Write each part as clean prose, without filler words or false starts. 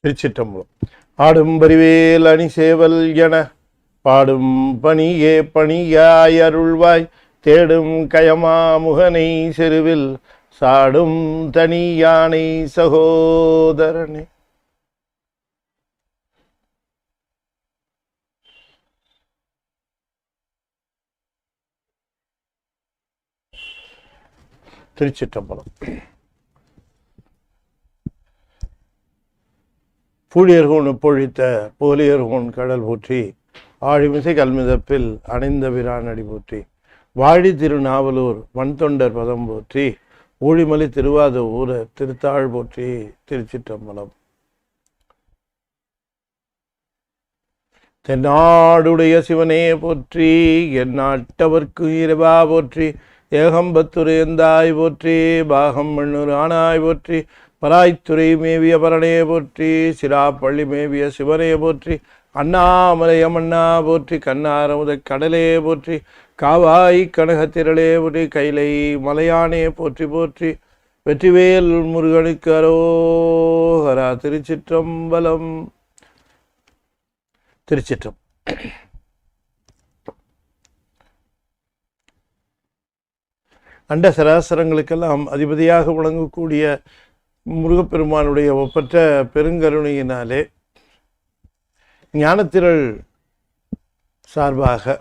திருச்சிற்றம்பலம். ஆடும் பரிவேல் அணி சேவல் என பாடும் பணியே பணியாய் அருள்வாய் தேடும் கயமா முகனை செருவில் சாடும் தனி யானை சகோதரனே. திருச்சிற்றம்பலம். பூழியர்கோன் பொழித்த போலியர்கோன் கடல் போற்றி ஆழிமிசை கல்மிதப்பில் அணைந்த பிரான் அடி போற்றி வாழி திருநாவலூர் வன்தொண்டர் பதம் போற்றி ஊழிமலி திருவாத ஊர திருத்தாள் போற்றி. திருச்சிற்றம்பலம். தென்னாடுடைய சிவனே போற்றி என் நாட்டவர்க்கு இறைவா போற்றி ஏகம்பத்துரையந்தாய் போற்றி பாகம் மண்ணூர் ஆனாய் போற்றி பராய்த்துறை மேவிய பரணே போற்றி சிராப்பள்ளி மேவிய சிவனே போற்றி அண்ணாமலையமண்ணா போற்றி கண்ணாரமுத கடலே போற்றி காவாய் கனகத்திரளே போற்றி கைலை மலையானே போற்றி போற்றி வெற்றிவேல் முருகனுக்கு அரோகரா. திருச்சிற்றம்பலம். திருச்சிற்றம். அண்ட சராசரங்களுக்கெல்லாம் அதிபதியாக விளங்கக்கூடிய முருகப்பெருமானுடைய ஒப்பற்ற பெருங்கருணையினாலே ஞானத்திரள் சார்பாக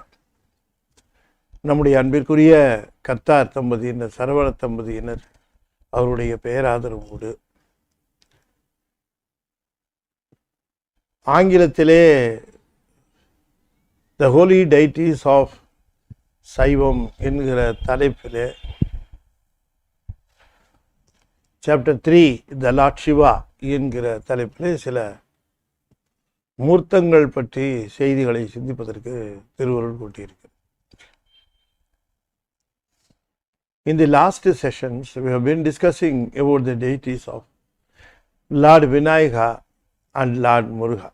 நம்முடைய அன்பிற்குரிய கர்த்தார் தம்பதியினர் சரவண தம்பதியினர் அவருடைய பேராதரவோடு ஆங்கிலத்திலே த ஹோலி டைட்டிஸ் ஆஃப் சைவம் என்கிற தலைப்பிலே சாப்டர் 3 த லார்ட் சிவா என்கிற தலைப்பிலே சில மூர்த்தங்கள் பற்றி செய்திகளை சிந்திப்பதற்கு திருவருள் கூட்டியிருக்கிறது. In the last sessions, we have been discussing about the deities of Lord Vinayaka and Lord Muruga.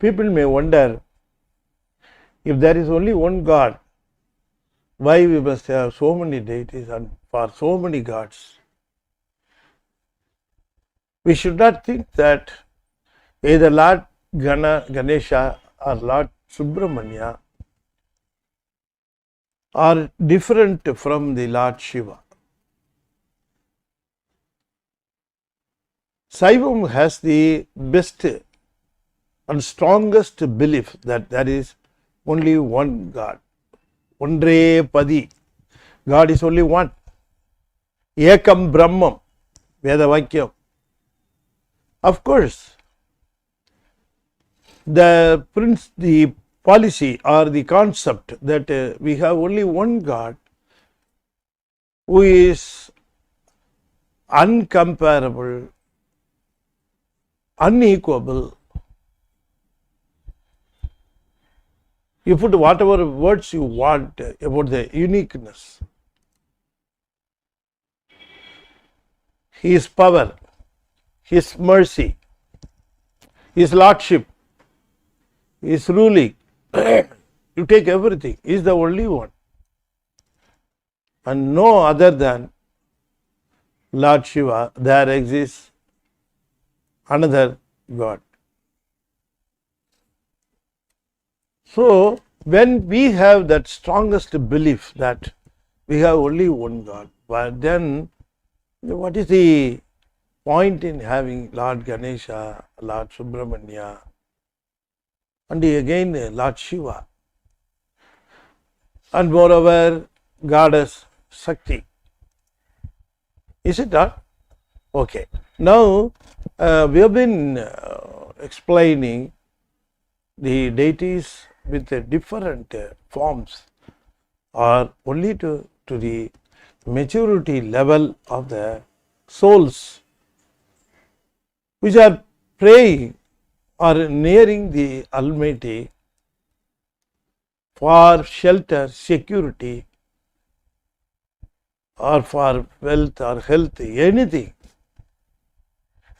People may wonder, if there is only one God, why we must have so many deities and for so many gods? We should not think that either Lord Ganesha or Lord Subramanya are different from the Lord Shiva. Saivam has the best and strongest belief that there is only one God. Ondre Padi. God is only one. Ekam Brahmam. Vedavakyam. Of course, the policy or the concept that we have only one God who is uncomparable, unequal. You put whatever words you want about the uniqueness. His power, His mercy, His lordship, His ruling. You take everything. He is the only one. And no other than Lord Shiva, there exists another God. So, when we have that strongest belief that we have only one God, but then what is the point in having Lord Ganesha, Lord Subramanya, and again Lord Shiva, and moreover Goddess Shakti? Is it not? Okay. Now, we have been explaining the deities with different forms or only to the maturity level of the souls which are praying or nearing the Almighty for shelter, security, or for wealth or health, anything.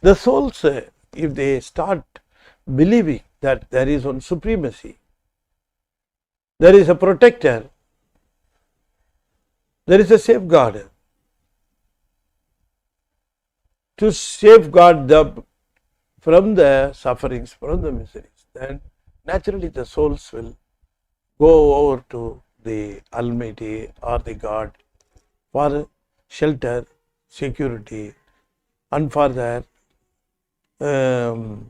The souls, if they start believing that there is one supremacy, there is a protector, there is a safeguarder, to safeguard them from the sufferings, from the miseries, then naturally the souls will go over to the Almighty or the God for shelter, security, and for their for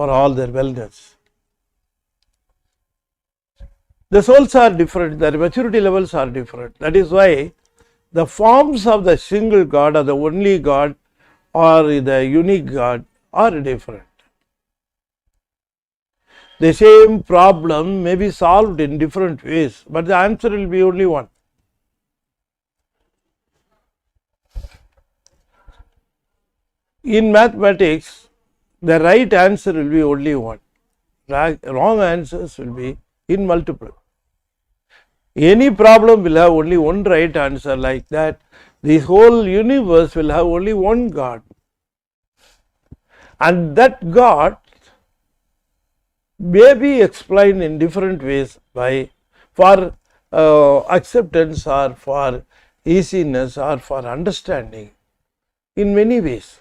all their wellness. The souls are different, their maturity levels are different. That is why the forms of the single God or the only God or the unique God are different. The same problem may be solved in different ways, but the answer will be only one. In mathematics, the right answer will be only one. Wrong answers will be in multiple. Any problem will have only one right answer. Like that, the whole universe will have only one God. And that God may be explained in different ways for acceptance or for easiness or for understanding in many ways.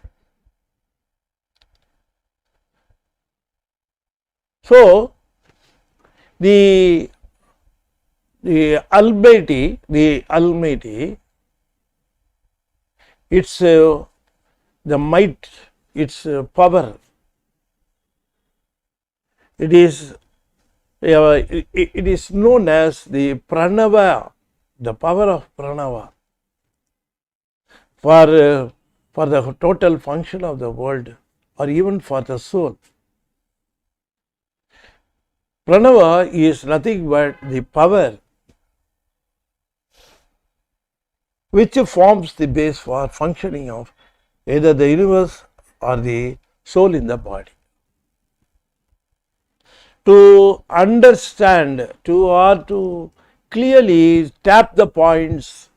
So, the Almighty, it's the might, its power. It is known as the Pranava, the power of Pranava for the total function of the world or even for the soul. Pranava is nothing but the power which forms the base for functioning of either the universe or the soul in the body. To understand, to clearly tap the points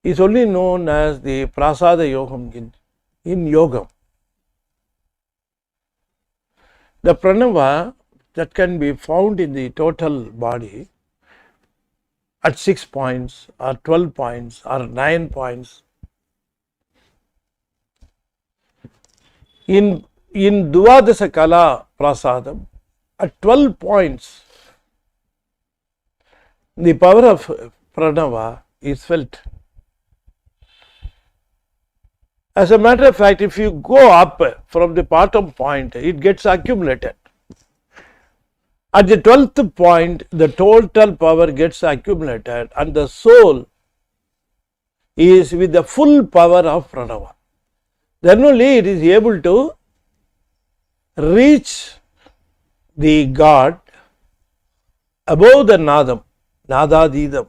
is only known as the Prasada Yogam in Yogam. The Pranava that can be found in the total body at 6 points or 12 points or 9 points. In Dvadasa Kala Prasadam, at 12 points, the power of Pranava is felt. As a matter of fact, if you go up from the bottom point, it gets accumulated. At the 12th point, the total power gets accumulated and the soul is with the full power of Pranava. Then only it is able to reach the God above the Nadam, Nadadidam.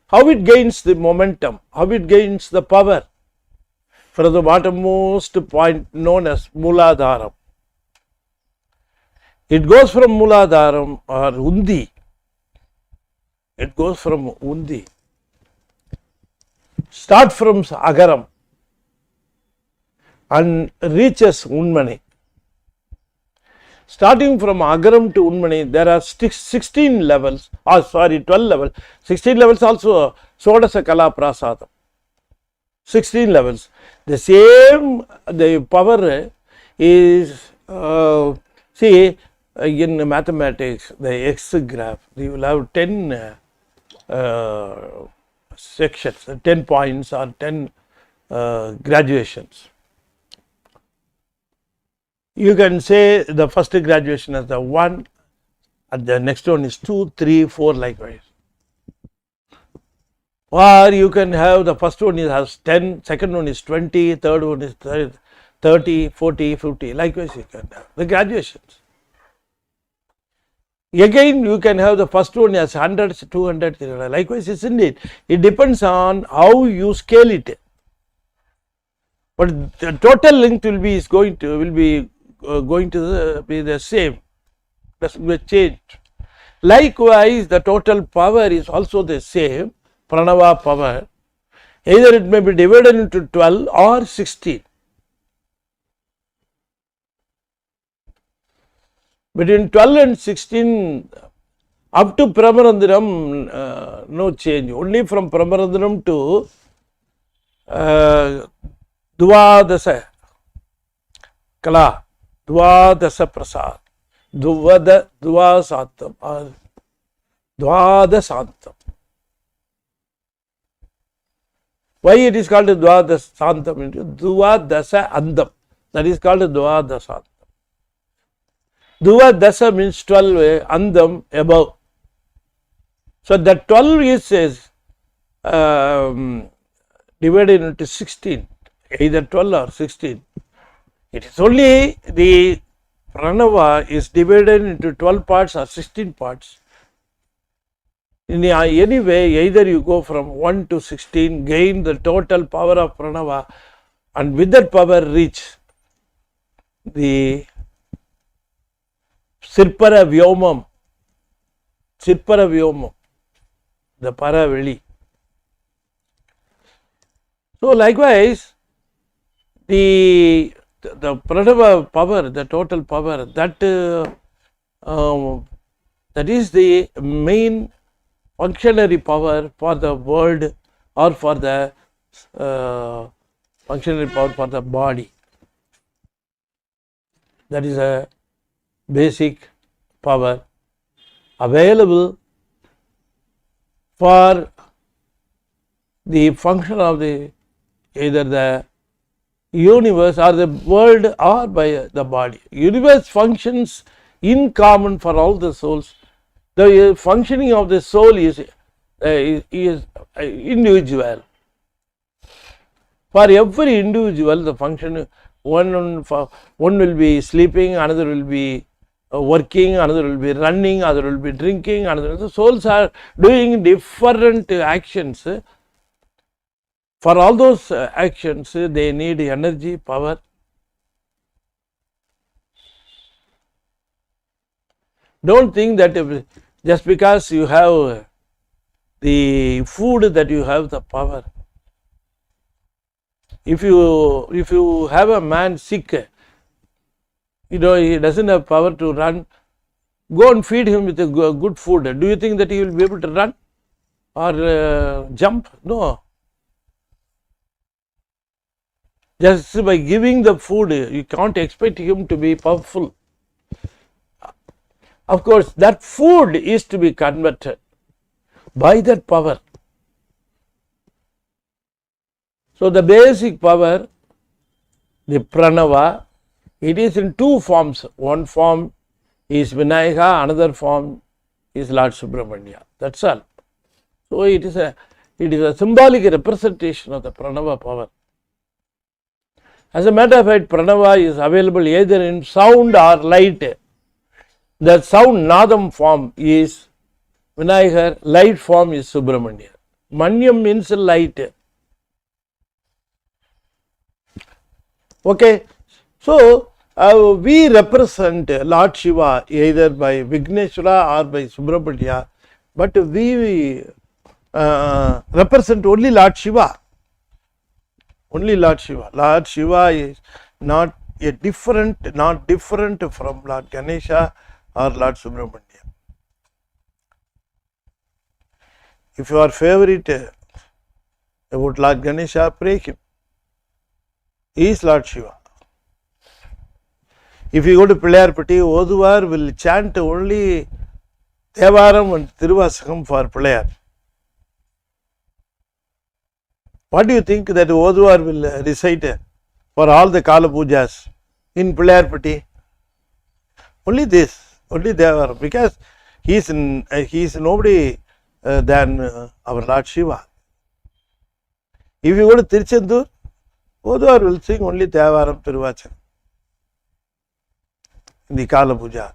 How it gains the momentum, how it gains the power from the bottommost point known as Muladharam. It goes from Muladharam or Undi. It goes from Undi. Start from Agaram and reaches Unmani. Starting from Agaram to Unmani, there are 16 levels, 12 levels. 16 levels also Sodasa Kala Prasadam. 16 levels. The same, the power is, in mathematics, the X graph, you will have 10 sections, 10 points or 10 graduations. You can say the first graduation as the 1, and the next one is 2, 3, 4 likewise. Or you can have the first one has 10, second one is 20, third one is 30, 40, 50. Likewise you can have the graduations. Again you can have the first one as 100, 200, 300. Likewise, isn't it? It depends on how you scale it. But the total length will be be the same. Doesn't be changed. Likewise, the total power is also the same. Pranava power. Either it may be divided into 12 or 16. Between 12 and 16, Up to Brahmarandhanam, no change. Only from Brahmarandhanam to Dvadasa Kala, Dvadasa Prasad, Dvasantam, Dvadasantam. Why it is called Dvadasantam? Dvadasa Andam. That is called Dvadasantam. Dvadasa means 12, Andam above. So that 12 is divided into 16, either 12 or 16. It is only the Pranava is divided into 12 parts or 16 parts. In any way, either you go from 1 to 16, gain the total power of Pranava, and with that power reach the Sirpara Vyomam, the Paraveli. So likewise, the Pranava power, the total power, that is the main functionary power for the world, or for the functionary power for the body. That is a basic power available for the function of the either the universe or the world or by the body. Universe functions in common for all the souls. The functioning of the soul is individual. For every individual, the function, one will be sleeping, another will be working, another will be running, another will be drinking, another. The souls are doing different actions. For all those actions, they need energy, power. Don't think that just because you have the food that you have the power. If you have a man sick, he doesn't have power to run, go and feed him with a good food. Do you think that he will be able to run or jump? No. Just by giving the food, you can't expect him to be powerful. Of course, that food is to be converted by that power. So the basic power, the Pranava, it is in two forms. One form is Vinayaka, another form is Lord Subramanya. That's all. So it is a symbolic representation of the Pranava power. As a matter of fact, Pranava is available either in sound or light. The sound Nadam form is Vinayaka, light form is Subramanya. Manyam means light. Okay, so we represent Lord Shiva either by Vigneshwara or by Subramanya, but we represent only Lord Shiva. Only Lord Shiva. Lord Shiva is not different from Lord Ganesha or Lord Subramanya. If you are favorite about Lord Ganesha, pray him. He is Lord Shiva. If you go to Pillayarpatti, Oduvar will chant only Devaram and Tiruvasakam for Pillayar. What do you think that Oduvar will recite for all the Kala Pujas in Pillayarpatti? Only this, only Devaram, because he is nobody than our Lord Shiva. If you go to Tiruchendur, Oduvar will sing only Devaram Tiruvacham in the Kala Puja.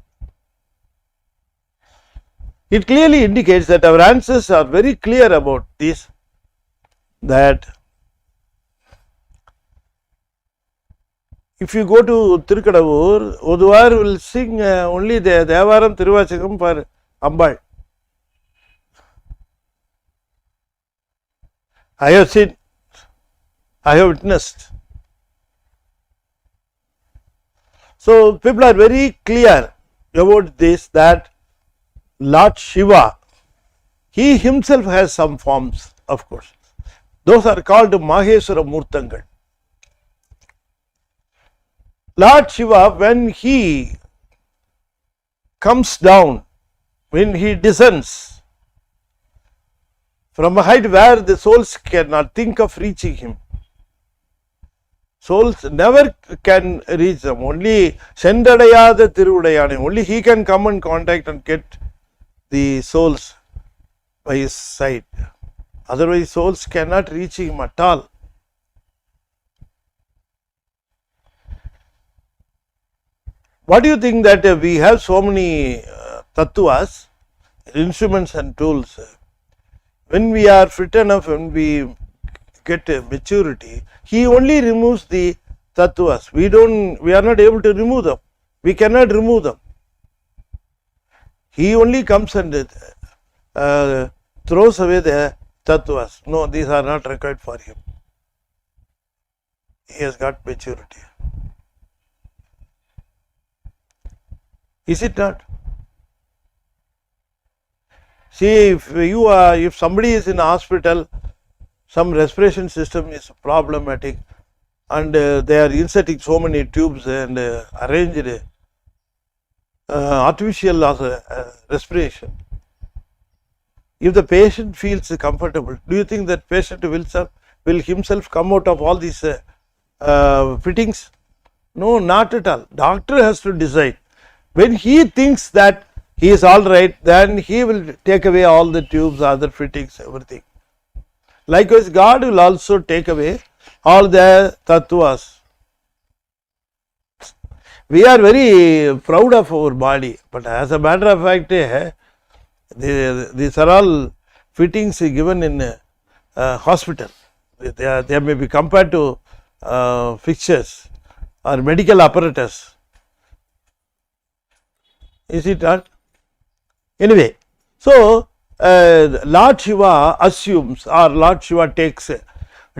It clearly indicates that our answers are very clear about this, that if you go to Tirukadavur, Oduvar will sing only the Devaram Tiruvachakam for Ambal. I have seen, I have witnessed. So people are very clear about this, that Lord Shiva, he himself has some forms, of course. Those are called Maheswara Murtangal. Lord Shiva, when he comes down, when he descends from a height where the souls cannot think of reaching him, souls never can reach them. Only Sendadayada Tirudayane, only he can come and contact and get the souls by his side. Otherwise, souls cannot reach him at all. What do you think that we have so many tattvas, instruments and tools? When we are fit enough, when we get maturity, he only removes the tattvas. We are not able to remove them. We cannot remove them. He only comes and throws away the tattvas. No, these are not required for him. He has got maturity. Is it not? See, if somebody is in a hospital, some respiration system is problematic, and they are inserting so many tubes and arranged artificial respiration. If the patient feels comfortable, do you think that patient will himself come out of all these fittings? No, not at all. Doctor has to decide. When he thinks that he is all right, then he will take away all the tubes, other fittings, everything. Likewise, God will also take away all the tattvas. We are very proud of our body, but as a matter of fact, these are all fittings given in a hospital. They may be compared to fixtures or medical apparatus. Is it not? Anyway, so Lord Shiva assumes, or Lord Shiva takes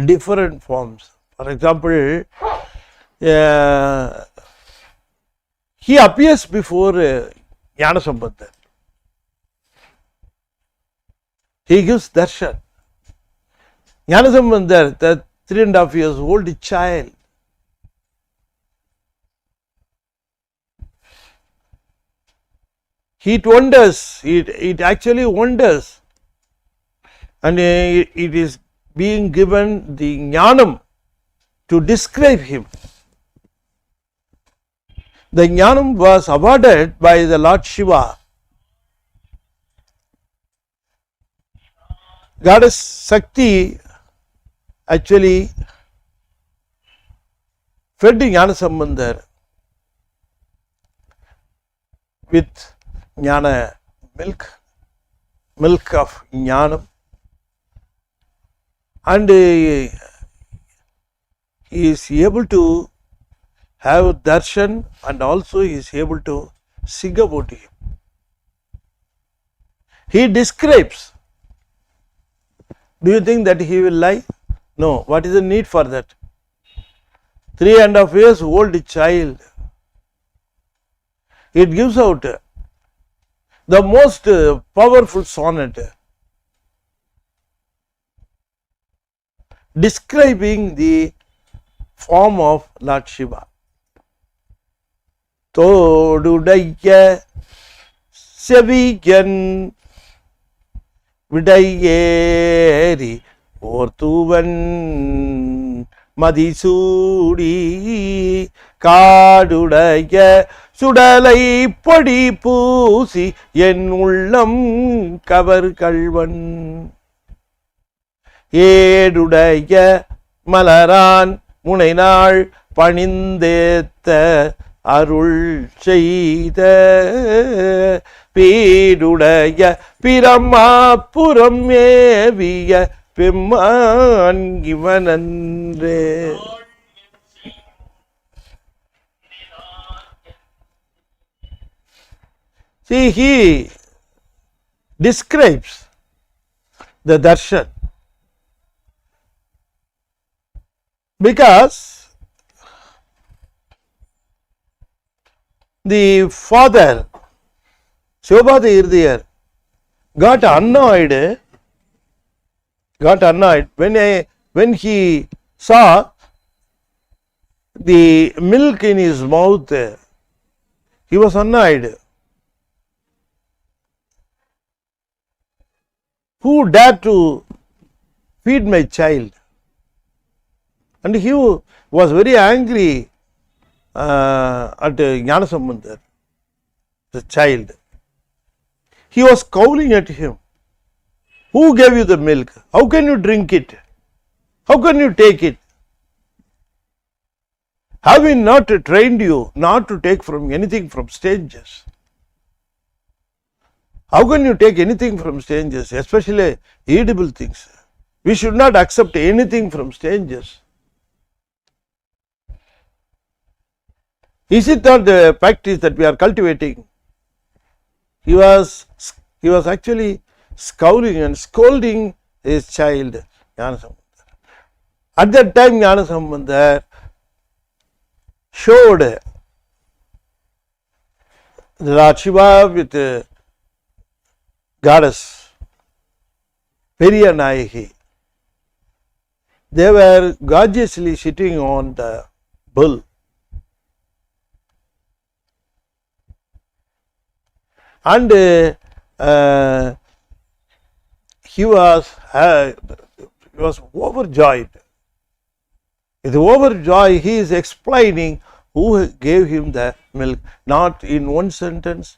different forms. For example, he appears before Jnanasambandha. He gives darshan. Jnanasambandha, the 3.5 years old child, it wonders, it actually wonders, and it is being given the jnanam to describe him. The jnanam was awarded by the Lord Shiva. Goddess Sakti actually fed Jnanasambandha with Jnana milk of Jnanam, and he is able to have darshan, and also he is able to sing about him. He describes. Do you think that he will lie? No. What is the need for that? 3.5 years old child. It gives out the most powerful sonnet describing the form of Lord Shiva. Todudaya Sevigan Vidayeri Ortuvan Madisudi Kadudaya Sudalai Padi Pusi Yen Ullam Kavar Kalvan Edudaya Malaran Munainal Panindeta Arul Cheida Pedudaya Pirama Puram Eviya Piman Givanandre. See, he describes the darshan because the father, Sivakumar ayya, got annoyed when he saw the milk in his mouth. He was annoyed. Who dared to feed my child? And he was very angry at Jnanasambandar, the child. He was scowling at him. Who gave you the milk? How can you drink it? How can you take it? Have we not trained you not to take from anything from strangers? How can you take anything from strangers, especially edible things? We should not accept anything from strangers. Is it not the practice that we are cultivating? He was actually scowling and scolding his child, Jnanasambandar. At that time, Jnanasambandar showed Lord Siva with goddess Periyanayagi. They were gorgeously sitting on the bull. And he was overjoyed. With overjoy, he is explaining who gave him the milk, not in one sentence,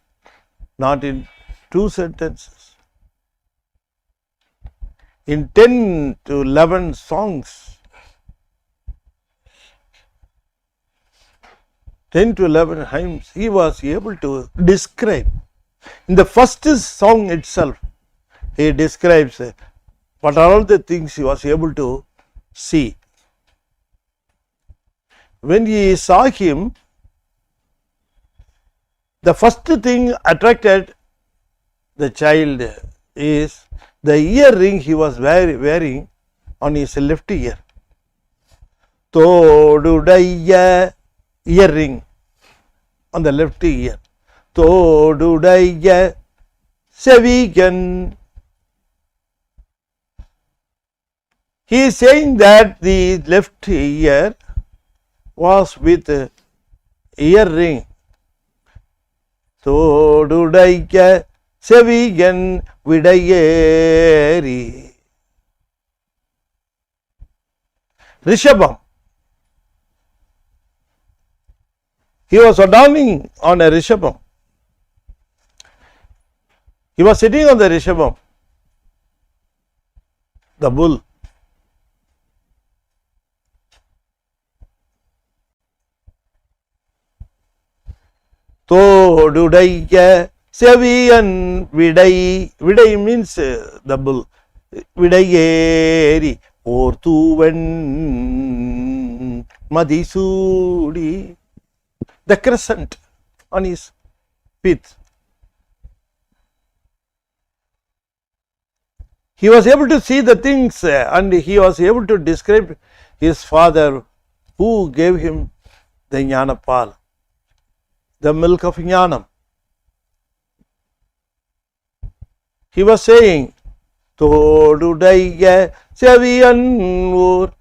not in two sentences, in 10 to 11 songs, 10 to 11 hymns, he was able to describe. In the first song itself, he describes what are all the things he was able to see. When he saw him, the first thing attracted the child is the earring he was wearing on his left ear. Todudaya earring on the left ear. Todudaya Sevigan. He is saying that the left ear was with earring. Todudaya Sevigan Vidayeri. Rishabam. He was adorning on a Rishabam. He was sitting on the Rishabam, the bull. Todudaya Seviyan Vidai. Vidai means the bull. Vidayeri Orthuvan Madisudi. The crescent on his pith. He was able to see the things and he was able to describe his father who gave him the Jnanapal, the milk of Jnanam. He was saying, Todudaya Seviyan Ur,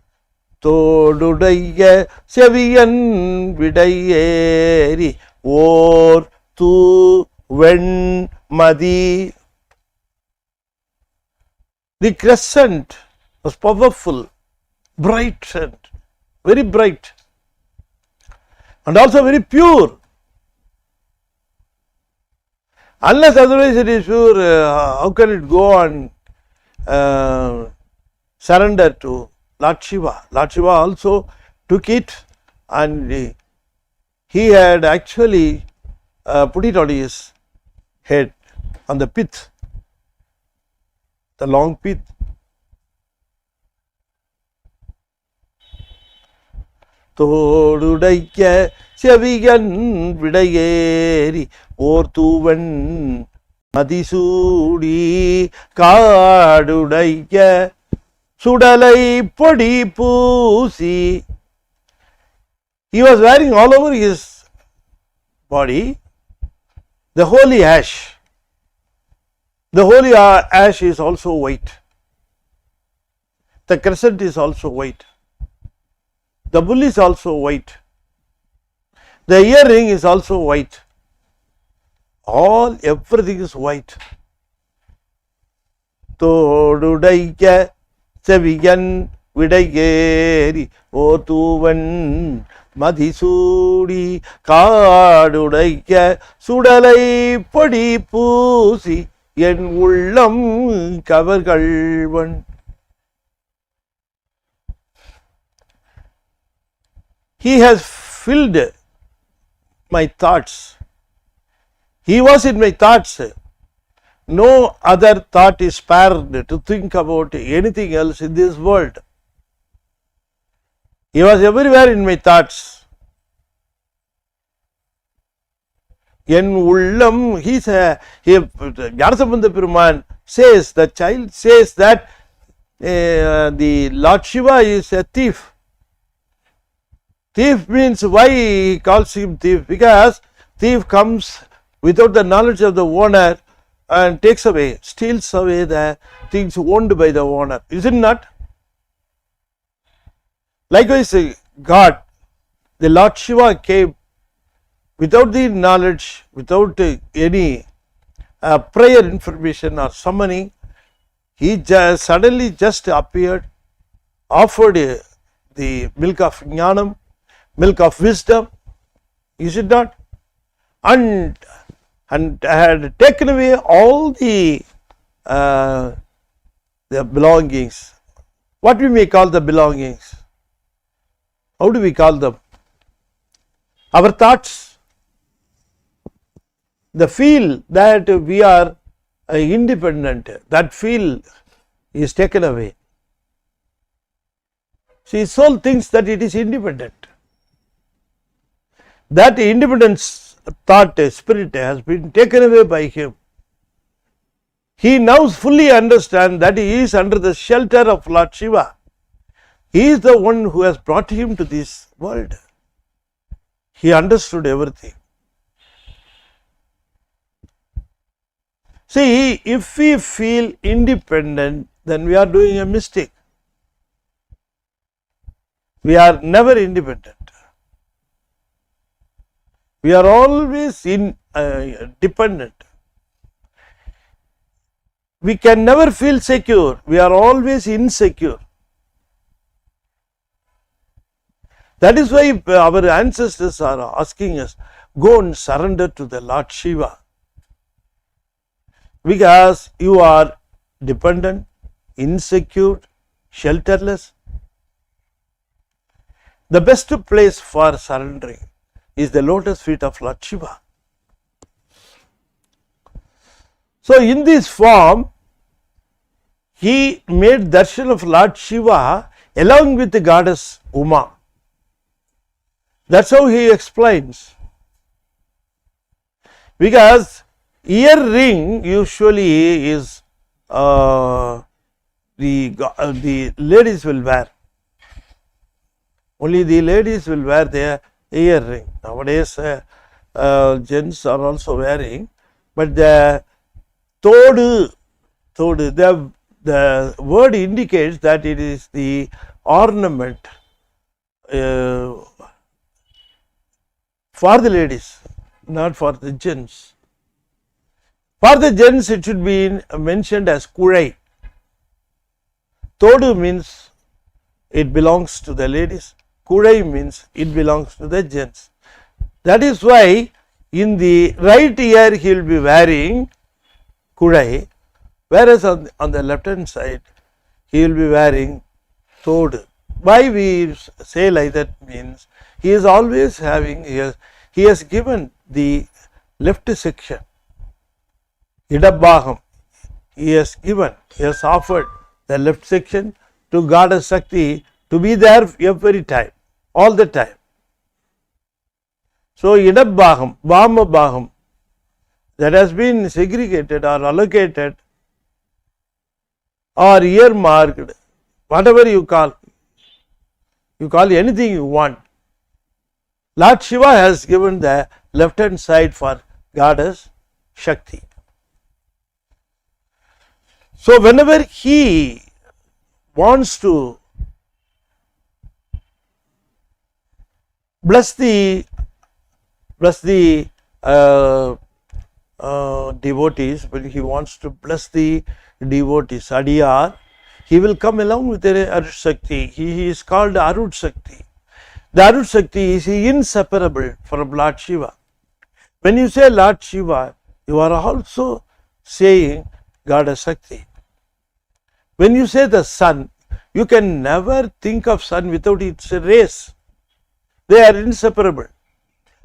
Todudaya Seviyan Vidayeri, Or Tu Ven Madi. The crescent was powerful, bright, and very bright, and also very pure. Unless otherwise it is pure, how can it go and surrender to Lord Siva? Lord Siva also took it and he had actually put it on his head, on the pith, the long pith. Todudaya Seviyan Vidayeri Orthuvan Madisudi Kadudaya Sudalai Podi Pusi. He was wearing all over his body the holy ash. The holy ash is also white. The crescent is also white. The bull is also white. The earring is also white. Everything is white. தோடுடைக்க செவியன் விடையேறி ஓதுவன் மதிசூடி காடுடைக்க சுடலை பொடி பூசி என் உள்ளம் கவர்கள்வன். He has filled my thoughts. He was in my thoughts. No other thought is spared to think about anything else in this world. He was everywhere in my thoughts. En ullam, Gnanasambandha Peruman says, the child says that the Lord Shiva is a thief. Thief means, why he calls him thief? Because thief comes without the knowledge of the owner and takes away, steals away the things owned by the owner. Is it not? Likewise, God, the Lord Shiva came without the knowledge, without any prior information or summoning. He suddenly just appeared, offered the milk of Jnanam, milk of wisdom. Is it not? And had taken away all the belongings. What we may call the belongings? How do we call them? Our thoughts. The feel that we are independent, that feel is taken away. See, soul thinks that it is independent. That independence thought, spirit has been taken away by him. He now fully understands that he is under the shelter of Lord Shiva. He is the one who has brought him to this world. He understood everything. See, if we feel independent, then we are doing a mistake. We are never independent. We are always dependent. We can never feel secure. We are always insecure. That is why our ancestors are asking us, go and surrender to the Lord Shiva. Because you are dependent, insecure, shelterless. The best place for surrendering is the lotus feet of Lord Shiva. So, in this form, he made darshan of Lord Shiva along with the goddess Uma. That's how he explains. Because earring usually is the ladies will wear. Only the ladies will wear their earring. Nowadays, gents are also wearing, but the thodu, the word indicates that it is the ornament for the ladies, not for the gents. For the gents, it should be mentioned as kurai. Thodu means it belongs to the ladies. Kurai means it belongs to the gents. That is why in the right ear he will be wearing kurai, whereas on the left hand side he will be wearing thodu. Why we say like that means he is always having, he has given the left section, idabhagam, he has offered the left section to Goddess Shakti to be there every time, all the time. So, idabhagam, vamabhagam, that has been segregated or allocated or earmarked, whatever you call anything you want. Lord Shiva has given the left hand side for Goddess Shakti. So whenever he wants to bless the devotees, when he wants to bless the devotees, Adiyar, he will come along with the Arut Shakti. He is called Arut Shakti. The Arut Shakti is inseparable from Lord Shiva. When you say Lord Shiva, you are also saying Goddess Shakti. When you say the sun, you can never think of sun without its rays. They are inseparable.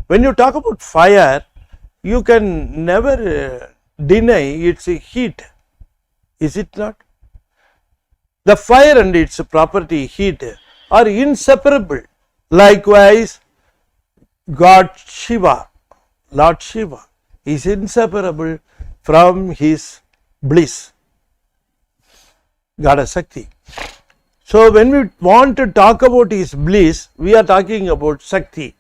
When you talk about fire, you can never deny its heat. Is it not? The fire and its property, heat, are inseparable. Likewise, God Shiva, Lord Shiva, is inseparable from his bliss, Goddess Shakti. So when we want to talk about his bliss, we are talking about Shakti.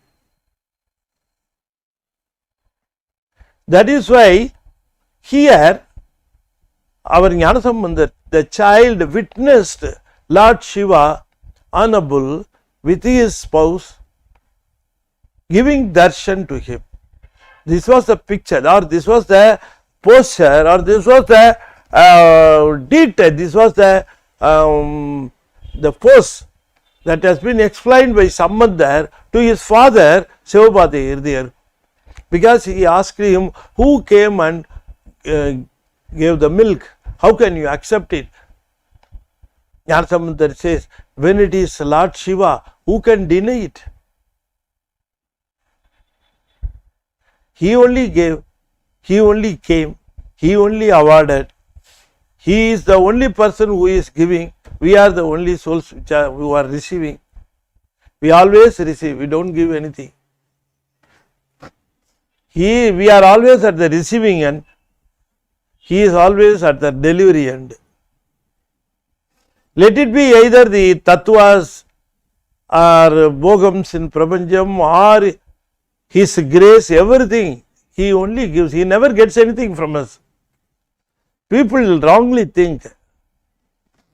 That is why here our Jnanasambandha, the child, witnessed Lord Shiva on a bull with his spouse giving darshan to him. This was the picture, or this was the posture, or this was the detail, this was the pose that has been explained by Sambandhar to his father Sivakumar, because he asked him, who came and gave the milk, how can you accept it? Jnanasambandhar says, when it is Lord Shiva, who can deny it? He only gave, he only came, he only awarded. He is the only person who is giving. We are the only souls who are receiving. We always receive, we don't give anything. We are always at the receiving end. He is always at the delivery end. Let it be either the tattvas or bhogams in prapancham or his grace, everything he only gives. He never gets anything from us. People wrongly think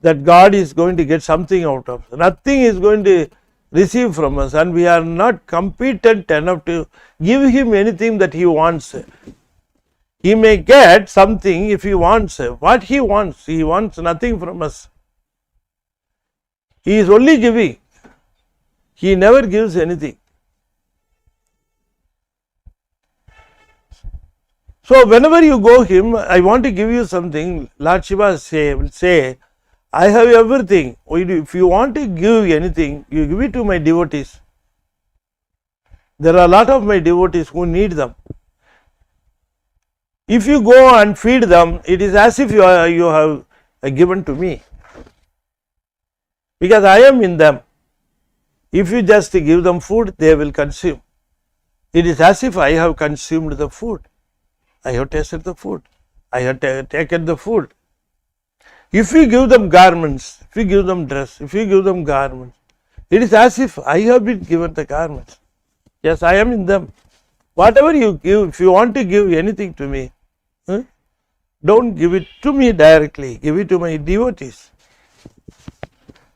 that God is going to get something out of us. Nothing is going to receive from us, and we are not competent enough to give him anything that he wants. He may get something if he wants. What he wants nothing from us. He is only giving. He never gives anything. So whenever you go him, I want to give you something, Lord Shiva will say, I have everything. If you want to give anything, you give it to my devotees. There are a lot of my devotees who need them. If you go and feed them, it is as if you have given to me, because I am in them. If you just give them food, they will consume. It is as if I have consumed the food. I have tasted the food. I have taken the food. If you give them garments, if you give them dress, if you give them garments, it is as if I have been given the garments. Yes, I am in them. Whatever you give, if you want to give anything to me, don't give it to me directly, give it to my devotees.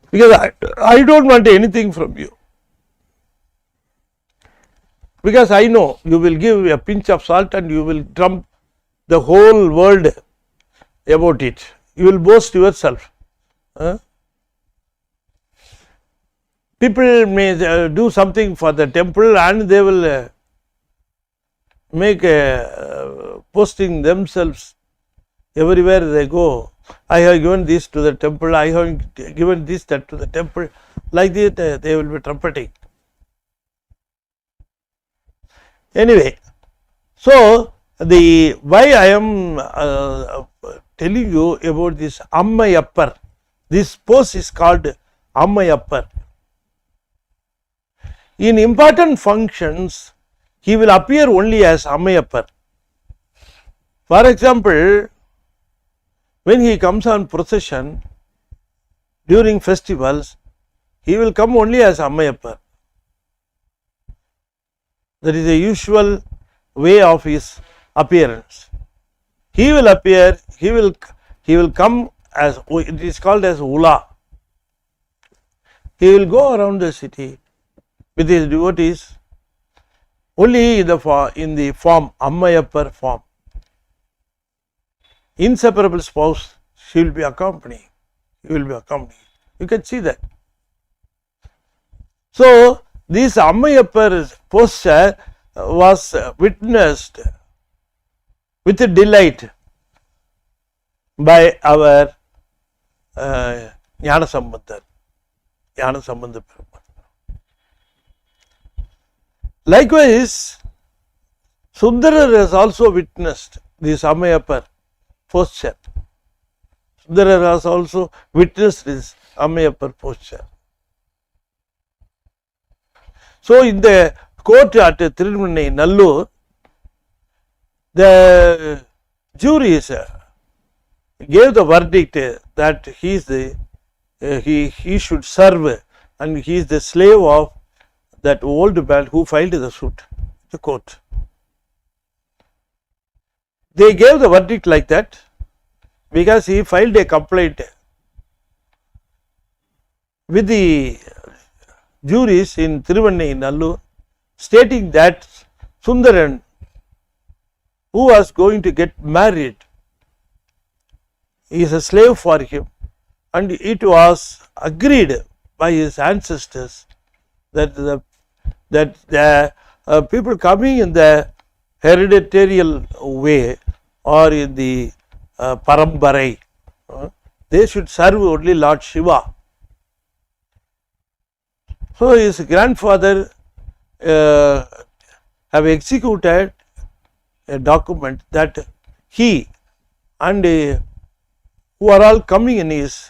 Because I don't want anything from you. Because I know you will give a pinch of salt and you will trump the whole world about it. You will boast yourself. People may do something for the temple and they will make a posting themselves everywhere they go. I have given this to the temple, I have given this, that to the temple. Like that they will be trumpeting. Anyway, so why I am telling you about this Ammayappar. This pose is called Ammayappar. In important functions, he will appear only as Ammayappar. For example, when he comes on procession during festivals, he will come only as Ammayappar. That is the usual way of his appearance. He will appear, he will he will come as, it is called as Ula. He will go around the city with his devotees only in the form, Ammayappar form. Inseparable spouse, she will be accompanying. He will be accompanying. You can see that. So, this Ammayappar posture was witnessed with delight by our Jnana Sambandha. Likewise, Sundarar has also witnessed this Ammayappar posture. Sundarar has also witnessed this Ammayappar posture. So, in the court at Tirunelveli, Nallur, the juries gave the verdict that he is he should serve, and he is the slave of that old man who filed the suit, the court. They gave the verdict like that because he filed a complaint with the juries in Tirunelveli, Nallur, stating that Sundaran, who was going to get married, is a slave for him, and it was agreed by his ancestors that the people coming in the hereditary way or in the parambarai, they should serve only Lord Siva. So his grandfather have executed a document that he and who are all coming in his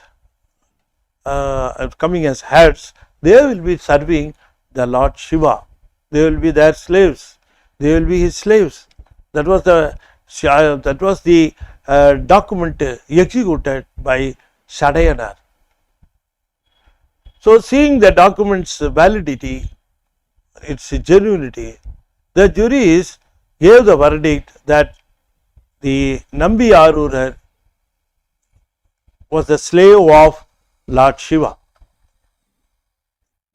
coming as heads, they will be serving the Lord Siva. They will be their slaves. They will be his slaves. That was the document executed by Shadayanar. So, seeing the document's validity, its genuinity, the juries gave the verdict that the Nambi Arurar was the slave of Lord Siva.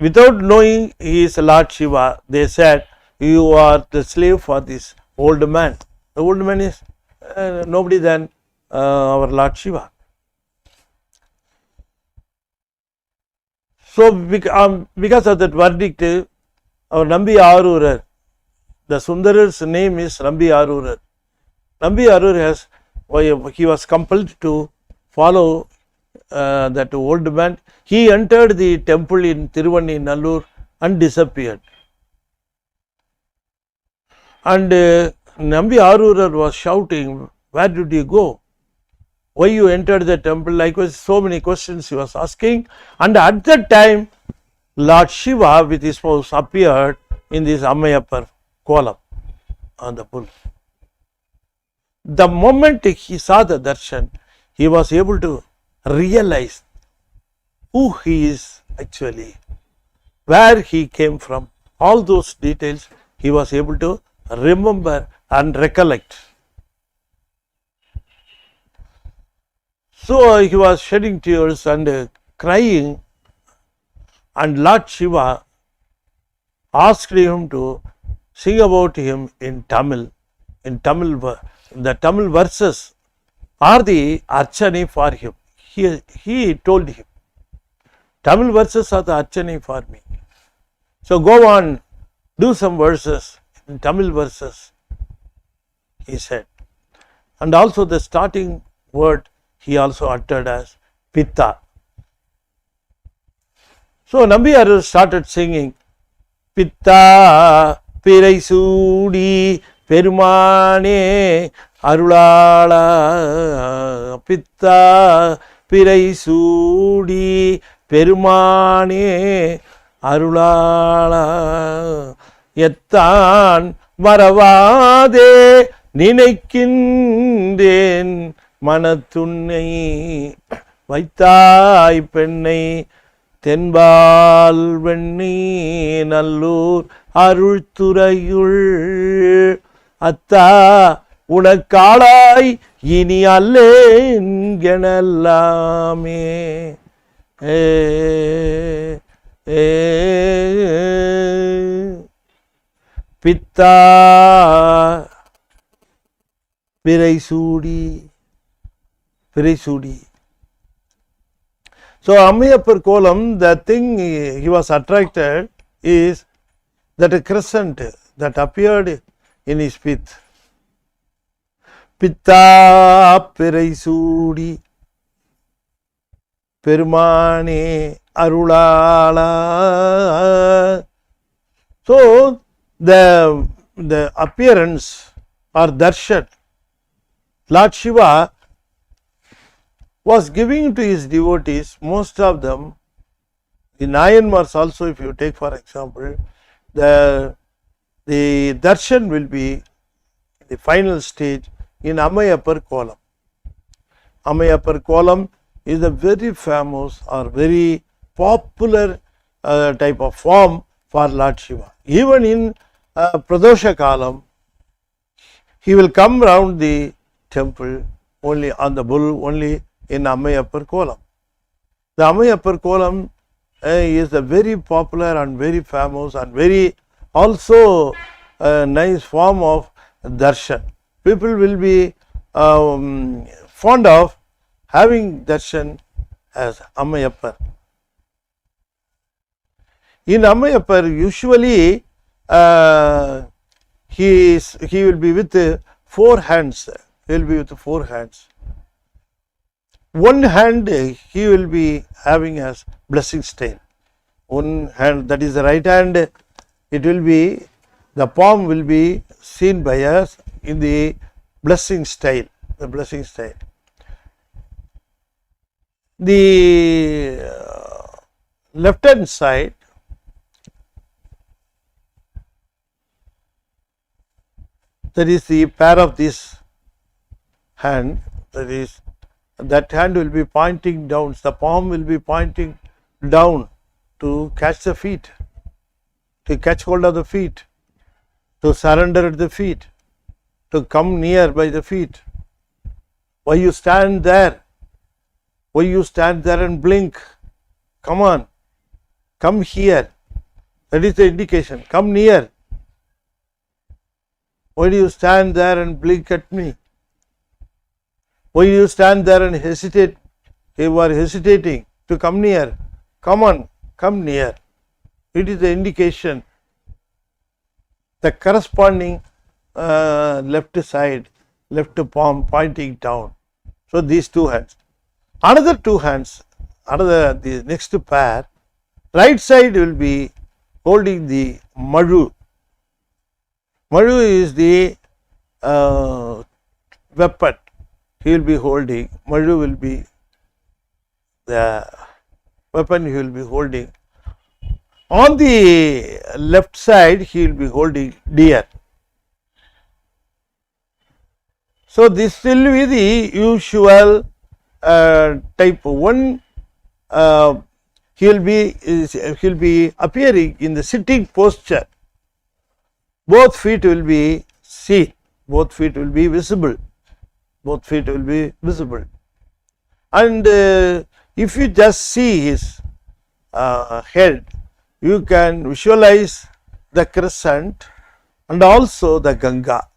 Without knowing he is Lord Siva, they said, you are the slave for this old man. The old man is nobody than our Lord Siva. So, because of that verdict, our Nambi Arurar, the Sundarar's name is Nambi Arurar. Nambi Arurar he was compelled to follow that old man. He entered the temple in Tirunelveli, Nallur and disappeared. And Nambi Arurar was shouting, where did you go? Why you entered the temple? Likewise, so many questions he was asking. And at that time, Lord Siva with his spouse appeared in this Ammayappar kolam on the bull. The moment he saw the darshan, he was able to realize who he is actually, where he came from. All those details he was able to remember and recollect. So he was shedding tears and crying, and Lord Siva asked him to sing about him in Tamil. In Tamil, the Tamil verses are the archani for him. He told him, Tamil verses are the archani for me. So go on, do some verses in Tamil verses, he said. And also the starting word he also uttered as Pitta. So Nambi Arurar started singing, Pitta Pirai Sudi Perumane Arulala, Pitta Pirai Sudi Perumane Arulala, Yattan Varavade Ninaikkindren Manathunai Vaithai Pennai தென்பால் வெண்ணி நல்லூர் அருள்துறையுள் அத்தா உனக்காளாய் இனி அல்லேன் எனலாமே பித்தா Piraisoodi. So Ammayappar Kolam, the thing he was attracted is that a crescent that appeared in his pith. Pitta Piraisudi Permane Arulala. So the appearance or darshan Lord Shiva was giving to his devotees, most of them, the Nayanmars also, if you take for example, the darshan will be the final stage in Ammayappar Kolam. Ammayappar Kolam is a very famous or very popular type of form for Lord Shiva. Even in Pradosha Kalam, he will come round the temple only on the bull, only in Ammayappar Kolam. The Ammayappar Kolam is a very popular and very famous and very also nice form of darshan. People will be fond of having darshan as Ammayappar. In Ammayappar, usually he will be with 4 hands. He will be with 4 hands. One hand he will be having as blessing style. One hand, that is the right hand, it will be, the palm will be seen by us in the blessing style. The blessing style. The left hand side, that is the pair of this hand, that hand will be pointing down, the palm will be pointing down to catch the feet, to catch hold of the feet, to surrender at the feet, to come near by the feet. Why you stand there? Why you stand there and blink? Come on, come here. That is the indication. Come near. Why do you stand there and blink at me? Why do you stand there and hesitate? You are hesitating to come near. Come on, come near. It is the indication. The corresponding left side, left palm pointing down. So these 2 hands. Another 2 hands, the next pair, right side will be holding the Madu. Madu is the weapon. He will be holding, Madu will be the weapon he will be holding. On the left side, he will be holding deer. So this will be the usual type 1. He will be appearing in the sitting posture. Both feet will be seen. Both feet will be visible. Both feet will be visible. And if you just see his head, you can visualize the crescent and also the Ganga.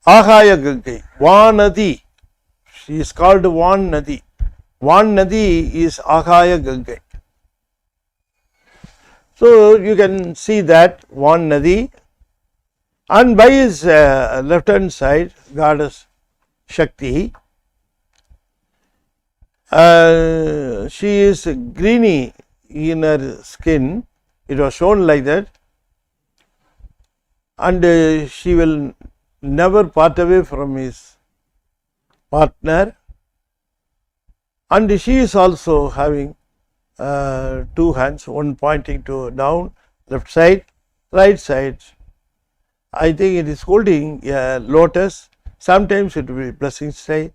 Ahaya Gangai, Vanadi. She is called Van Nadi. Van Nadi is Ahaya Gangai. So you can see that Van Nadi, and by his left hand side, goddess Shakti. She is greeny in her skin. It was shown like that, and she will never part away from his partner, and she is also having 2 hands, one pointing to down, left side, right side. I think it is holding a lotus. Sometimes it will be blessing style.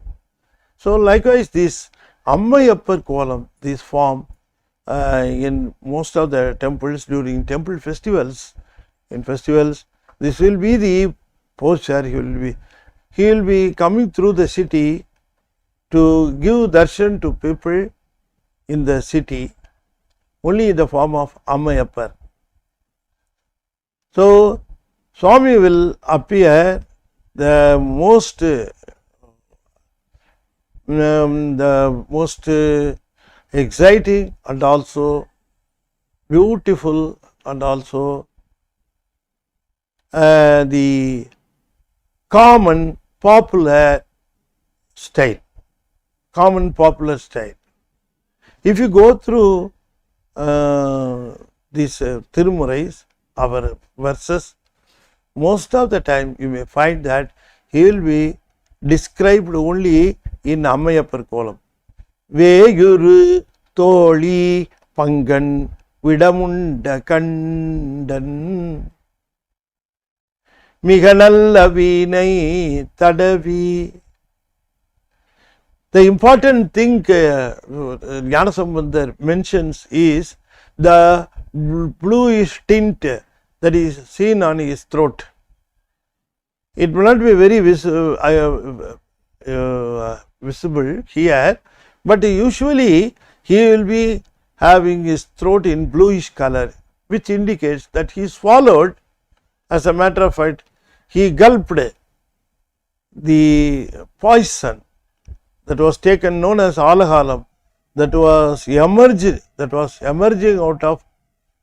So likewise, this Ammayappar Kolam, this form in most of the temples during temple festivals, in festivals, this will be the posture he will be he will be coming through the city to give darshan to people in the city, only in the form of Ammayappar. So, Swami will appear the most exciting and also beautiful and also the common popular style. If you go through these Tirumurais, our verses, most of the time you may find that he will be described only in Ammayappar kolam. Veyuru Toli Pangan Vidamunda Kandan Miganalla Vinai Tadavi. The important thing Jnanasambandar mentions is the bluish tint that is seen on his throat. It will not be very visible here, but usually he will be having his throat in bluish color, which indicates that he swallowed. As a matter of fact, he gulped the poison that was taken, known as alahalam, that was emerging out of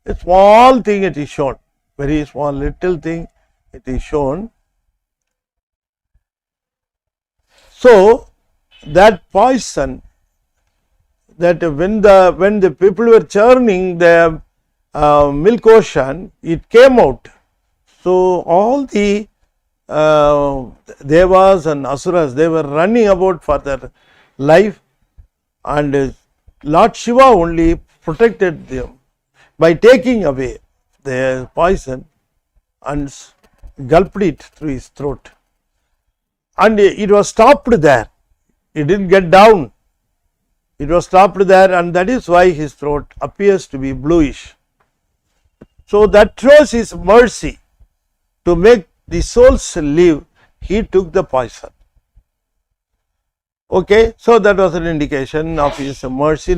a small thing. It is shown, very small little thing it is shown. So that poison, that when the people were churning the milk ocean, it came out. So all the devas and asuras, they were running about for their life, and Lord Shiva only protected them by taking away the poison and gulped it through his throat. And it was stopped there. It didn't get down. It was stopped there, and that is why his throat appears to be bluish. So that shows his mercy. To make the souls live, he took the poison. Okay, so that was an indication of his mercy.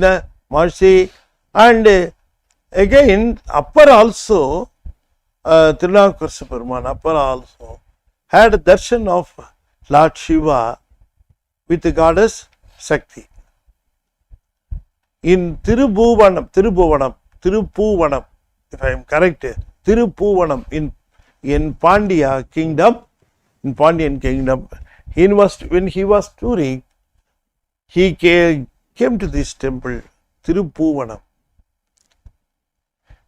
And again, Appar also, Tirunakursa Peruman, Appar also had a darshan of Lord Shiva with the goddess Shakti. In Tirupuvanam, if I am correct, Tirupuvanam in Pandya kingdom, in Pandyan kingdom, when he was touring, he came to this temple, Tirupuvanam.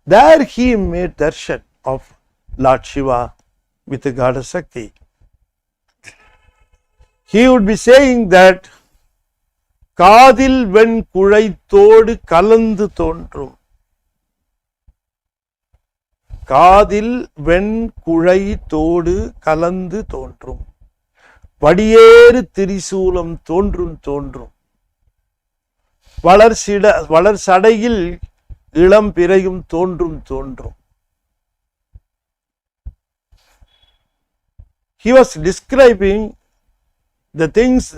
There he made darshan of Lord Shiva with the goddess Shakti. He would be saying that Kadil ven Kulaitod Kalandu Tondrum. Kadil ven Kulaitod Kalandu Tondrum. Vadiyer Tirisulam Tondrum. Valar Sadayil Ilam Pirayum Tondrum. He was describing the things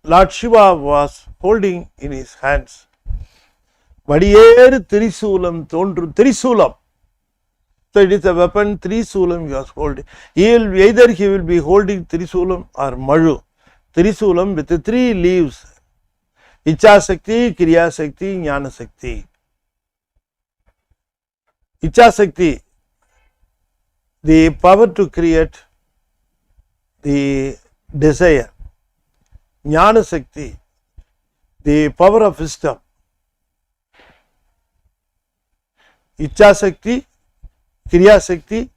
Lord Shiva was holding in his hands. Vadiyer Trisulam Tondrum. Trisulam. So it is a weapon, Trisulam he was holding. Either he will be holding Trisulam or Maju. Trisulam with the 3 leaves. Icha Sakti, Kriya Sakti, Jnana Sakti. Icha Sakti, the power to create the desire. Jnana Sakti, the power of wisdom. Icha Sakti, Kriya Sakti,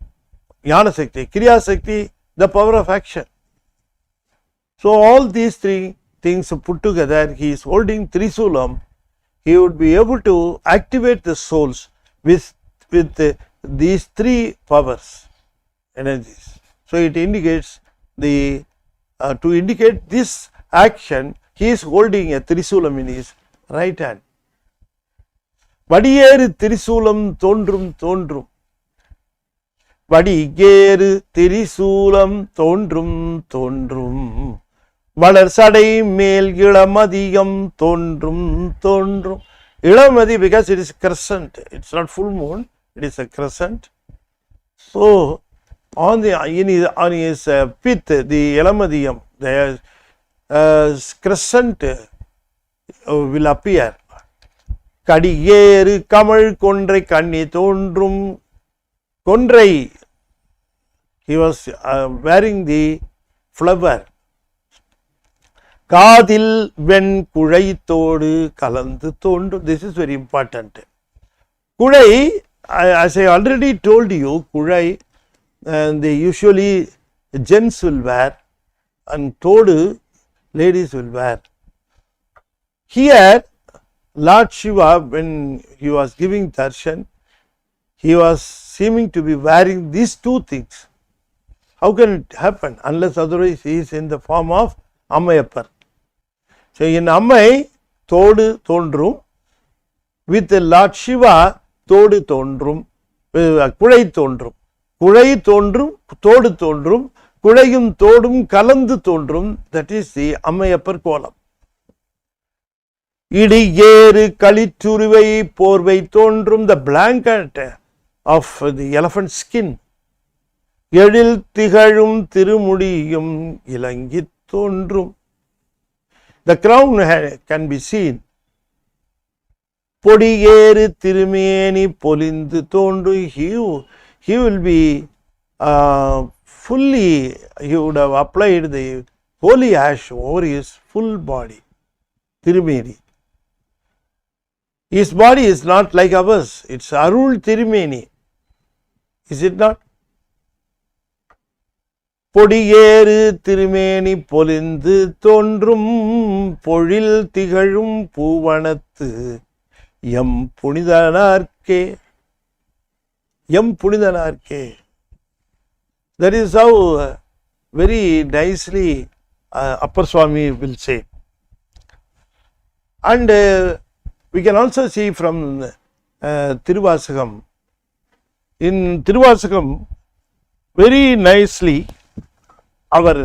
Jnana Sakti. Kriya Sakti, the power of action. So all these 3 things put together, he is holding Trisulam. He would be able to activate the souls with these 3 powers, energies. So it indicates to indicate this action, he is holding a Trisulam in his right hand. Vadiyer Trisulam Tondrum. வடிகேறு திரிசூலம் தோன்றும் தோன்றும் வளர் சடை மேல் இளமதியம் தோன்றும் தோன்றும். Ilamathi because it is crescent, it's not full moon, it is a crescent. So on his pith, the ilamadiam, the crescent will appear. கடியேறு Kamal கொன்றை கண்ணி தோன்றும். கொன்றை, he was wearing the flower. காதில் வெண் குழைத்தோடு கலந்து தோன்றும். This is very important. குழை, as I already told you, குழை they usually gents will wear and todu ladies will wear. Here Lord Shiva, when he was giving darshan, he was seeming to be wearing these two things. How can it happen unless otherwise he is in the form of Ammayappar? So in Ammai Thodu Thondrum, with the Lord Shiva Thodu Thondrum, Kudai Thondrum. Kudai Thondrum, Thodu Thondrum, Kudayum Thodum Kalandu Thondrum, that is the Ammayappar Kolam. இடியேறு களிற்றுருவை போர்வை தோன்றும், the blanket of the elephant skin. எழில் திகழும் திருமுடியும் இலங்கி தோன்றும். The crown can be seen. பொடியேறு திருமேனி பொலிந்து தோன்றும். He will be fully, he would have applied the holy ash over his full body. Tirumeni. His body is not like ours, it's Arul Tirumeni, is it not? பொடியேறு திருமேனி பொலிந்து தோன்றும் பொழில் திகழும் பூவனத்து எம் புனிதனார்க்கே. எம் புனிதனார்க்கே. That is how very nicely Appar Swami will say. And we can also see from Tiruvasakam. In Tiruvasakam, very nicely, our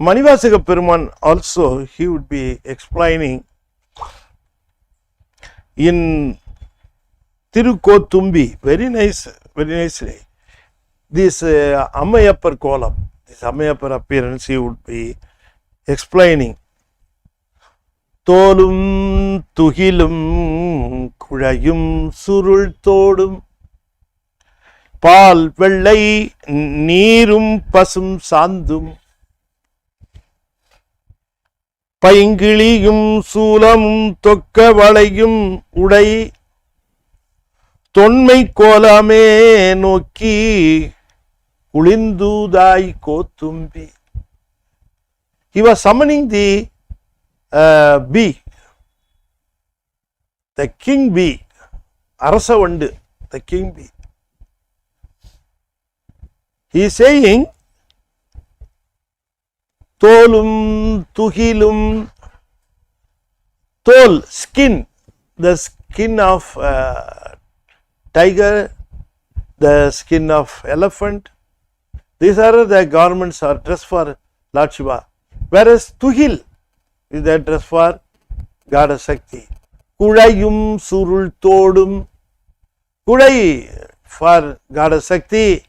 Manivasaka Peruman also, he would be explaining in Tirukotumbi, very nicely, this Ammayappar Kolam, this Ammayappar appearance, he would be explaining. தோலும் துகிலும் குழையும் சுருள் தோடும் பால் வெள்ளை நீரும் பசும் சாந்தும் பைங்கிளியும் சூலமும் தொக்க வளையும் உடை தொன்மை கோலமே நோக்கி குளிந்தூதாய் கோத்தும்பி. He was summoning the bee, the king bee, Arasavandu, the king bee. He is saying, Tolum Tuhilum, Tol, skin, the skin of tiger, the skin of elephant. These are the garments or dress for Lord Shiva. Whereas Tuhil is the dress for Goddess Shakti. Kudayum surul todum. Kudai for Goddess Shakti.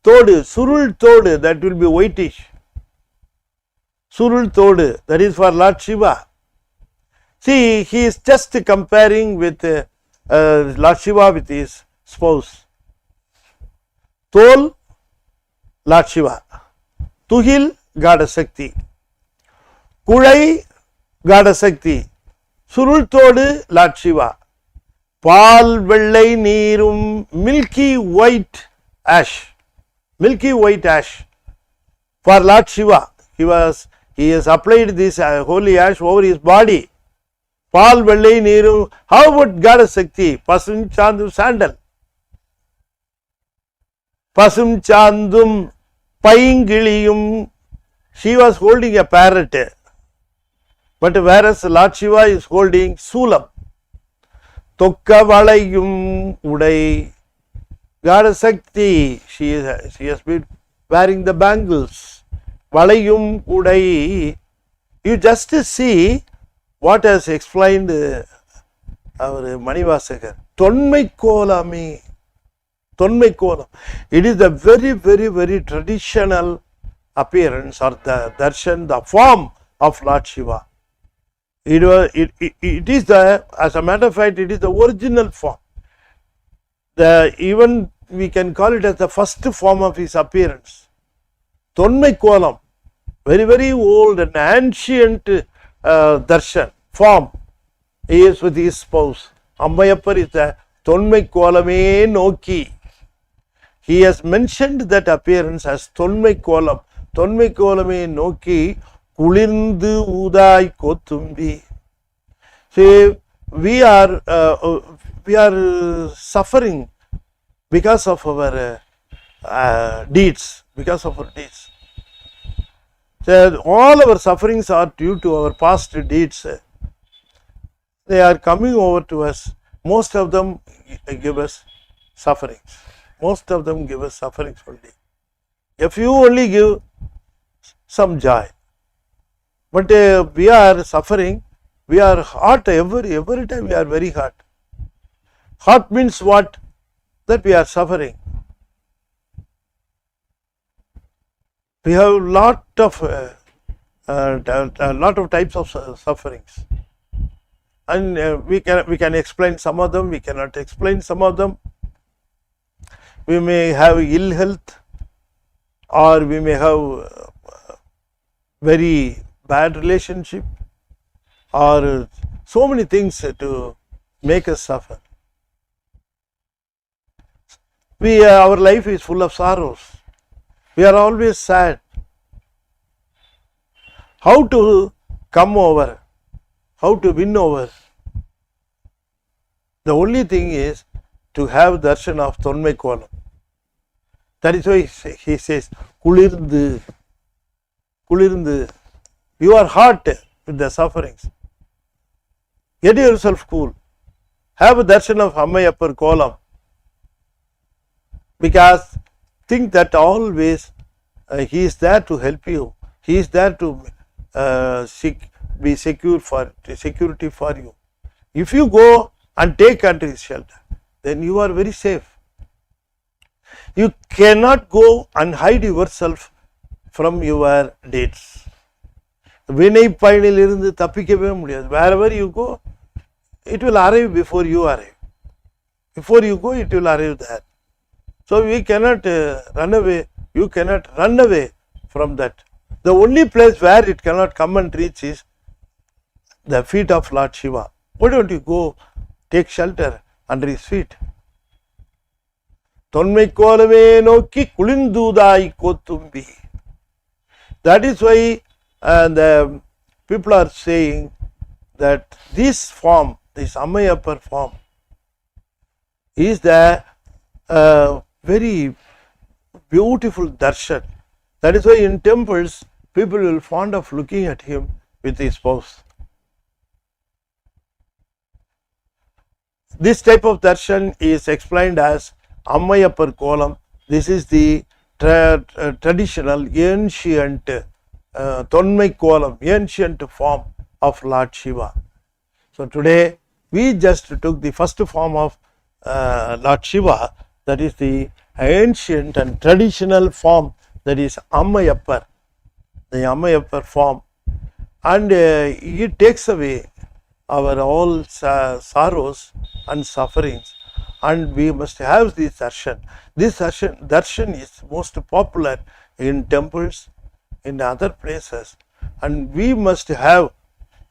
Todu, surul todu, that will be whitish. Surul todu, that is for Lord Shiva. See, he is just comparing with Lord Shiva with his spouse. Tol, Lord Shiva. Tuhil, Goddess Shakti. Kudai, Goddess Shakti. Surul Todu, Lord Shiva. Paal Vellai Neerum, milky white ash. Milky white ash for Lord Shiva. He has applied this holy ash over his body. Paal Vellai Neerum. How about Goddess Shakti? Pasum Chandum sandal. Pasum Chandum Paingiliyum. She was holding a parrot. But whereas Lord Shiva is holding Sulam. Tokka valayum udai. Goddess Sakti, she has been wearing the bangles. Valayum udai. You just see what has explained our Manivasakar. Tonmai kolami. Tonmai kolam. It is a very, very, very traditional appearance or the darshan, the form of Lord Shiva. It is the, as a matter of fact, it is the original form. Even we can call it as the first form of his appearance. Tonmai kolam, very, very old and ancient darshan, form. He is with his spouse. Ammayappar is the Tonmai kolame noki. He has mentioned that appearance as Tonmai kolam. Tonmai kolame noki kulindu udai kotumbi. See, we are suffering because of our deeds, because of our deeds. So all our sufferings are due to our past deeds. They are coming over to us. Most of them give us sufferings. Most of them give us sufferings only. A few only give some joy. But we are suffering. We are hot every time. We are very hot. Hot means what? That we are suffering. We have a lot of types of sufferings, and we can explain some of them. We cannot explain some of them. We may have ill health, or we may have very bad relationship, or so many things to make us suffer. Our life is full of sorrows. We are always sad. How to come over? How to win over? The only thing is to have darshan of Tonmai kolam. That is why he says, Kulirndu. Kulirndu. You are hot with the sufferings. Get yourself cool. Have a darshan of Ammayappar kolam. Because think that always he is there to help you. He is there to be security for you. If you go and take under his shelter, then you are very safe. You cannot go and hide yourself from your deeds. Vinay painilirundu thappikave mudiyadhu. Wherever you go, it will arrive before you arrive. Before you go, it will arrive there. So we cannot run away. You cannot run away from that. The only place where it cannot come and reach is the feet of Lord Shiva. Why don't you go take shelter under his feet? Tonmai kolame nokki kulindudai kotumbi. That is why the people are saying that this form, this Ammayappar form, is the very beautiful darshan. That is why in temples, people will fond of looking at him with his spouse. This type of darshan is explained as Ammayappar kolam. This is the traditional ancient Tonmai kolam, ancient form of Lord Shiva. So today we just took the first form of Lord Shiva, that is the ancient and traditional form, that is Ammayappar, the Ammayappar form, and it takes away our all sorrows and sufferings, and we must have this darshan. This darshan is most popular in temples, in other places, and we must have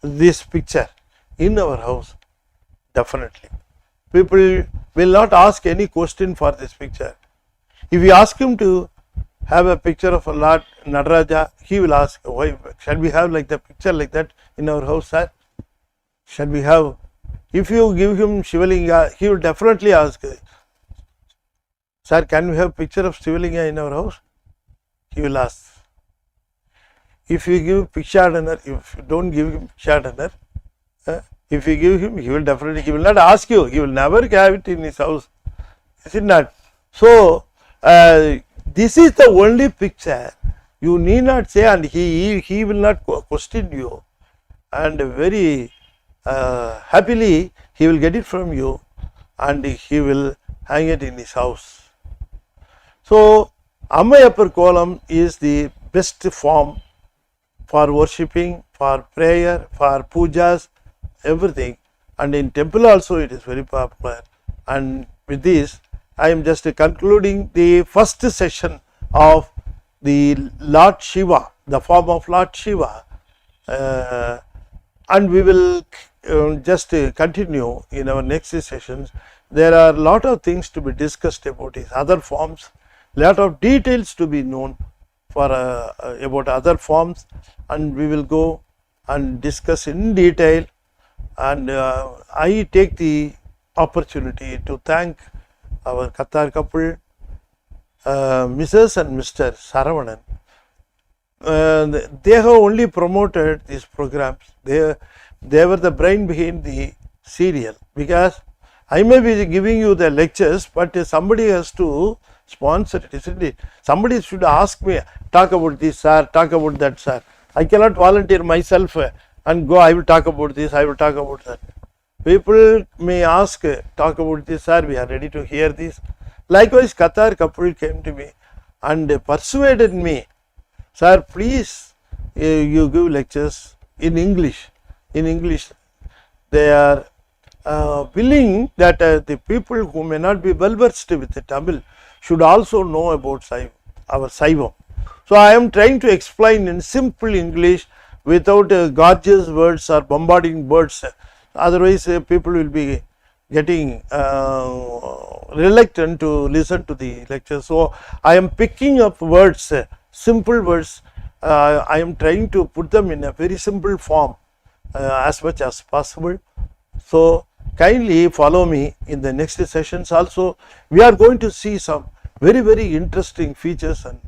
this picture in our house, definitely. People will not ask any question for this picture. If you ask him to have a picture of a Lord Nadaraja, he will ask, why shall we have like the picture like that in our house, sir? Shall we have? If you give him Shivalinga, he will definitely ask, sir, can we have picture of Shivalinga in our house? He will ask. If you give Pikshadanar, if you don't give him Pikshadanar, If you give him, he will definitely, he will not ask you, he will never have it in his house. Is it not? So, this is the only picture. You need not say, and he will not question you, and very happily he will get it from you, and he will hang it in his house. So, Ammayapar Kolam is the best form for worshipping, for prayer, for pujas, everything, and in temple also it is very popular. And with this, I am just concluding the first session of the Lord Shiva, the form of Lord Shiva, and we will just continue in our next sessions. There are a lot of things to be discussed about his other forms, lot of details to be known for about other forms, and we will go and discuss in detail. And I take the opportunity to thank our Qatar couple, Mrs. and Mr. Saravanan. They have only promoted these programs. They were the brain behind the serial, because I may be giving you the lectures, but somebody has to sponsor it, isn't it? Somebody should ask me, talk about this, sir, talk about that, sir. I cannot volunteer myself and go, I will talk about this, I will talk about that. People may ask, talk about this, sir, we are ready to hear this. Likewise, Qatar couple came to me and persuaded me, sir, please, you give lectures in English. In English, they are willing that the people who may not be well versed with the Tamil should also know about our Saivam. So, I am trying to explain in simple English without gorgeous words or bombarding words. Otherwise, people will be getting reluctant to listen to the lecture. So, I am picking up words, simple words. I am trying to put them in a very simple form as much as possible. So, kindly follow me in the next sessions also. We are going to see some very, very interesting features and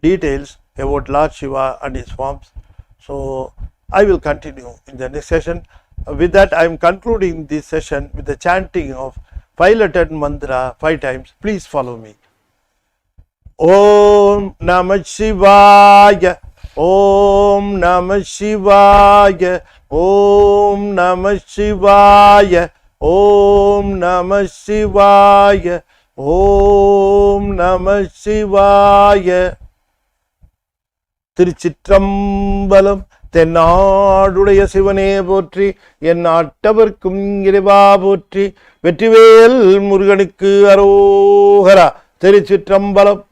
details about Lord Shiva and his forms. So, I will continue in the next session. With that, I am concluding this session with the chanting of 5-lettered mantra 5 times. Please follow me. Om Namah Shivaya, Om Namah Shivaya, Om Namah Shivaya, Om Namah Shivaya, Om Namah Shivaya. திருச்சிற்றம்பலம். தென்னாடுடைய சிவனே போற்றி, என் நாட்டவர்க்கும் இறைவா போற்றி, வெற்றிவேல் முருகனுக்கு அரோகரா. திருச்சிற்றம்பலம்.